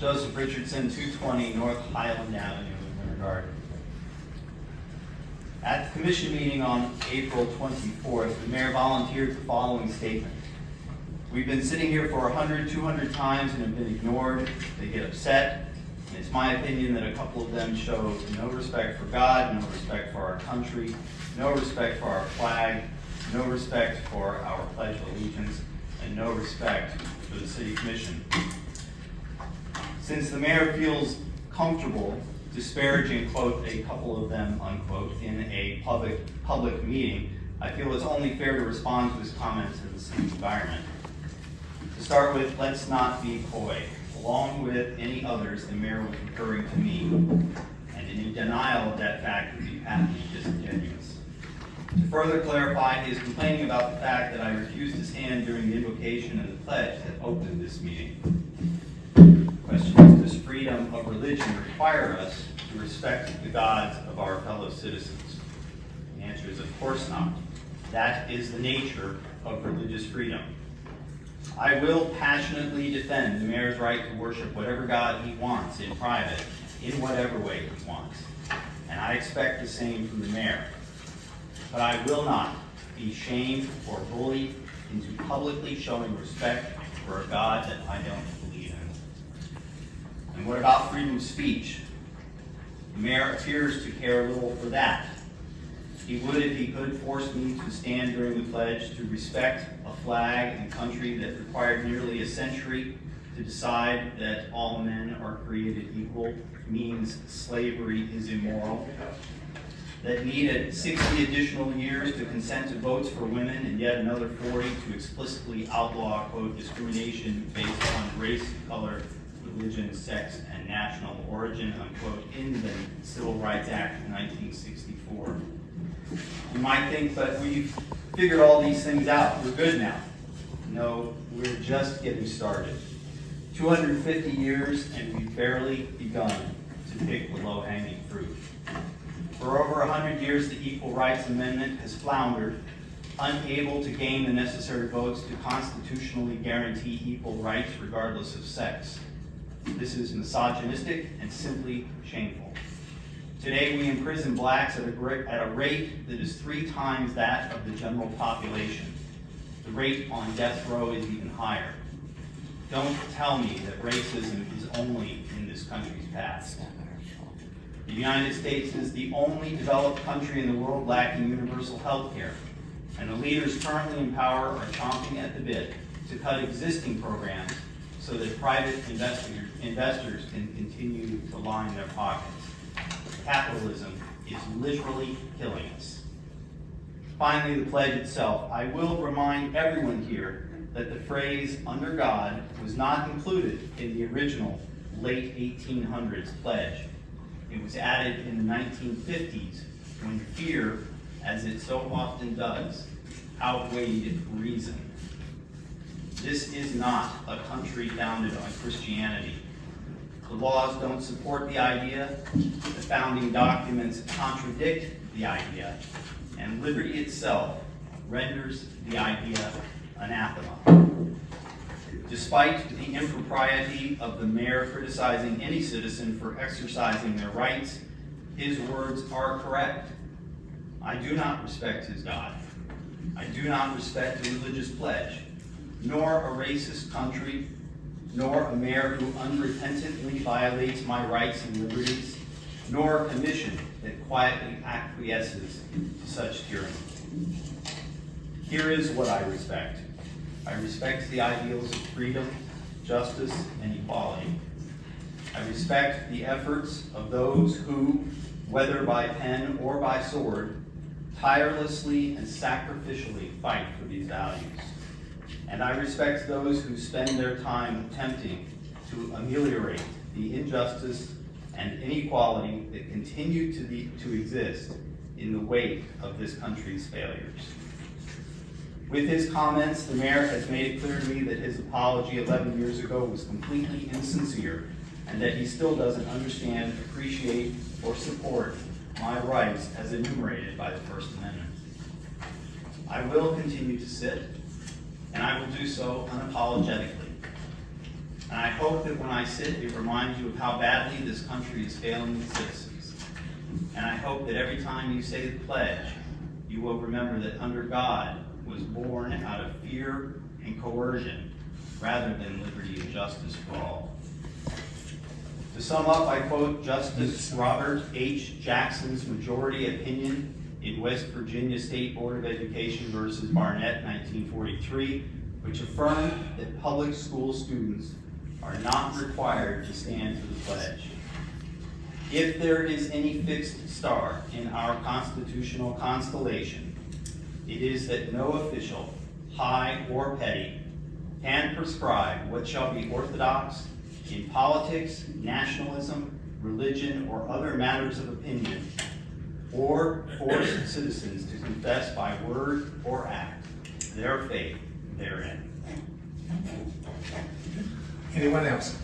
Joseph Richardson, 220 North Highland Avenue in Winter Garden. At the commission meeting on April 24th, the mayor volunteered the following statement. We've been sitting here for 100, 200 times and have been ignored. They get upset. And it's my opinion that a couple of them show no respect for God, no respect for our country, no respect for our flag, no respect for our Pledge of Allegiance, and no respect for the City Commission. Since the mayor feels comfortable disparaging, quote, a couple of them, unquote, in a public meeting, I feel it's only fair to respond to his comments in the city environment. To start with, let's not be coy. Along with any others, the mayor was referring to me, and any denial of that fact would be patently disingenuous. To further clarify, he is complaining about the fact that I refused to stand during the invocation and the pledge that opened this meeting. The question is, does freedom of religion require us to respect the gods of our fellow citizens? The answer is, of course not. That is the nature of religious freedom. I will passionately defend the mayor's right to worship whatever God he wants in private, in whatever way he wants. And I expect the same from the mayor. But I will not be shamed or bullied into publicly showing respect for a God that I don't believe in. And what about freedom of speech? The mayor appears to care little for that. He would, if he could, force me to stand during the pledge to respect a flag and country that required nearly a century to decide that all men are created equal, means slavery is immoral, that needed 60 additional years to consent to votes for women and yet another 40 to explicitly outlaw, quote, discrimination based on race, color, religion, sex, and national origin, unquote, in the Civil Rights Act of 1964. You might think, but we've figured all these things out. We're good now. No, we're just getting started. 250 years and we've barely begun to pick the low-hanging fruit. For over 100 years, the Equal Rights Amendment has floundered, unable to gain the necessary votes to constitutionally guarantee equal rights regardless of sex. This is misogynistic and simply shameful. Today, we imprison blacks at a rate that is 3 times that of the general population. The rate on death row is even higher. Don't tell me that racism is only in this country's past. The United States is the only developed country in the world lacking universal health care, and the leaders currently in power are chomping at the bit to cut existing programs so that private investors can continue to line their pockets. Capitalism is literally killing us. Finally, the pledge itself. I will remind everyone here that the phrase "under God" was not included in the original late 1800s pledge. It was added in the 1950s when fear, as it so often does, outweighed reason. This is not a country founded on Christianity. The laws don't support the idea, the founding documents contradict the idea, and liberty itself renders the idea anathema. Despite the impropriety of the mayor criticizing any citizen for exercising their rights, his words are correct. I do not respect his God. I do not respect a religious pledge, nor a racist country, nor a mayor who unrepentantly violates my rights and liberties, nor a commission that quietly acquiesces to such tyranny. Here is what I respect. I respect the ideals of freedom, justice, and equality. I respect the efforts of those who, whether by pen or by sword, tirelessly and sacrificially fight for these values. And I respect those who spend their time attempting to ameliorate the injustice and inequality that continue to exist in the wake of this country's failures. With his comments, the mayor has made it clear to me that his apology 11 years ago was completely insincere and that he still doesn't understand, appreciate, or support my rights as enumerated by the First Amendment. I will continue to sit, and I will do so unapologetically. And I hope that when I sit, it reminds you of how badly this country is failing its citizens. And I hope that every time you say the pledge, you will remember that under God was born out of fear and coercion rather than liberty and justice for all. To sum up, I quote Justice Robert H. Jackson's majority opinion in West Virginia State Board of Education versus Barnett, 1943, which affirmed that public school students are not required to stand for the pledge. If there is any fixed star in our constitutional constellation, it is that no official, high or petty, can prescribe what shall be orthodox in politics, nationalism, religion, or other matters of opinion, or force citizens to confess by word or act their faith therein. Anyone else?